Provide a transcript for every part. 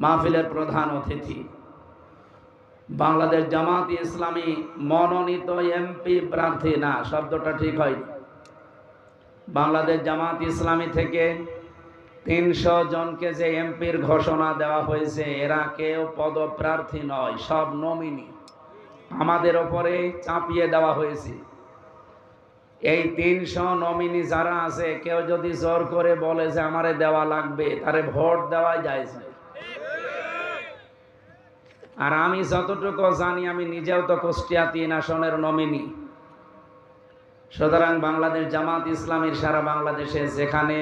মাহফিলের প্রধান অতিথি, বাংলাদেশ জামাত ইসলামী মনোনীত এমপি প্রার্থী, না শব্দটা ঠিক হয়, বাংলাদেশ জামাত ইসলামী থেকে ৩০০ জনকে যে এমপির ঘোষণা দেওয়া হয়েছে, এরা কেউ পদপ্রার্থী নয়, সব নমিনি। আমাদের ওপরে চাপিয়ে দেওয়া হয়েছে। এই ৩০০ নমিনি যারা আছে, কেউ যদি জোর করে বলে যে আমারে দেওয়া লাগবে, তারে ভোট দেওয়া যায়। আর আমি যতটুকু জানি, আমি নিজেও তো কুষ্টিয়া ৩ আসনের নমিনি। সুতরাং বাংলাদেশ জামাত ইসলামীর সারা বাংলাদেশে যেখানে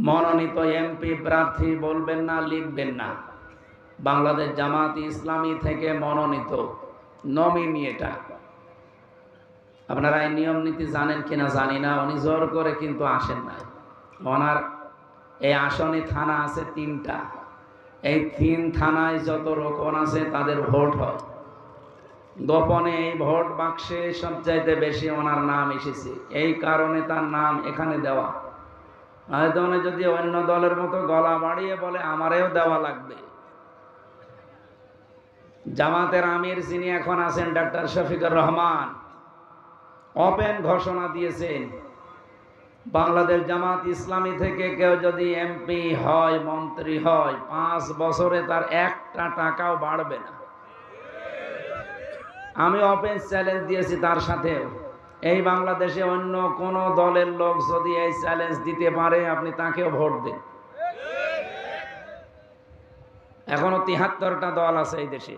মনোনীত এমপি প্রার্থী বলবেন না, লিখবেন না, বাংলাদেশ জামাত ইসলামী থেকে মনোনীত নমিনি। এটা আপনারা এই নিয়ম নীতি জানেন কিনা জানি না, উনি জোর করে কিন্তু আসেন না। ওনার এই আসনে থানা আছে ৩টা, এই ৩ থানায় যত রোকন আছে তাদের ভোট হয় গোপনে। এই ভোট বাক্সে সবচাইতে বেশি ওনার নাম এসেছে, এই কারণে তার নাম এখানে দেওয়া। হয়তো উনি যদি অন্য দলের মতো গলা বাড়িয়ে বলে আমারেও দেওয়া লাগবে। জামাতের আমির যিনি এখন আছেন, ডক্টর শফিকুর রহমান, ওপেন ঘোষণা দিয়েছেন, বাংলাদেশ জামাত ইসলামী থেকে কেউ যদি এমপি হয়, মন্ত্রী হয়, 5 বছরে তার 1টা টাকাও বাড়বে না। আমি ওপেন চ্যালেঞ্জ দিয়েছি তার সাথেও, এই বাংলাদেশে অন্য কোন দলের লোক যদি এই চ্যালেঞ্জ দিতে পারে, আপনি তাকেও ভোট দিন। এখনো 73টা দল আছে এই দেশে,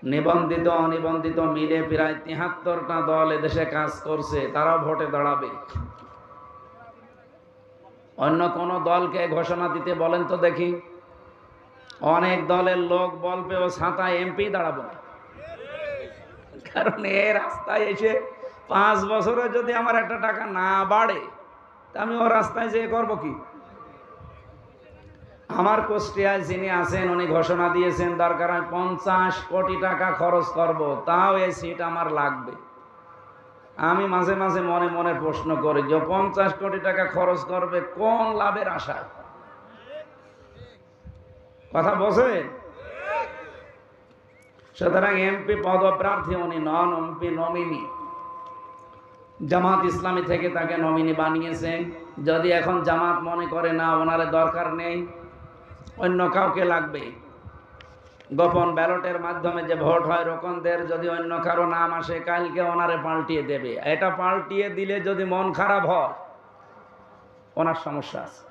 নিবন্ধিত অনিবন্ধিত মিলে প্রায় 73টা দল এদেশে কাজ করছে, তারাও ভোটে দাঁড়াবে। অন্য কোন দলকে ঘোষণা দিতে বলেন তো দেখি। অনেক দলের লোক বলবে ও ছাতায় এমপি দাঁড়াবো না, কারণ এই রাস্তায় এসে 5 বছরে যদি আমার 1টা টাকা না বাড়ে, তা আমি ও রাস্তায় যেয়ে করবো কি? আমার কুষ্টিয়ায় যিনি আছেন, উনি ঘোষণা দিয়েছেন দরকার হয় 50 কোটি টাকা খরচ করব, তাও এই সিট আমার লাগবে। আমি মাঝে মাঝে মনে মনে প্রশ্ন করি যে 50 কোটি টাকা খরচ করবে কোন লাভের আশা? কথা বোঝেন? সুতরাং এমপি পদপ্রার্থী উনি নন, এমপি নমিনি। জামাত ইসলামী থেকে তাকে নমিনি বানিয়েছে। যদি এখন জামাত মনে করে না ওনারে দরকার নেই, অন্য কাউকে লাগবে, গোপন ব্যালটের মাধ্যমে যে ভোট হয় রোকনদের, যদি অন্য কারো নাম আসে, কালকে ওনারে পাল্টিয়ে দেবে। এটা পাল্টিয়ে দিলে যদি মন খারাপ হয়, ওনার সমস্যা আছে।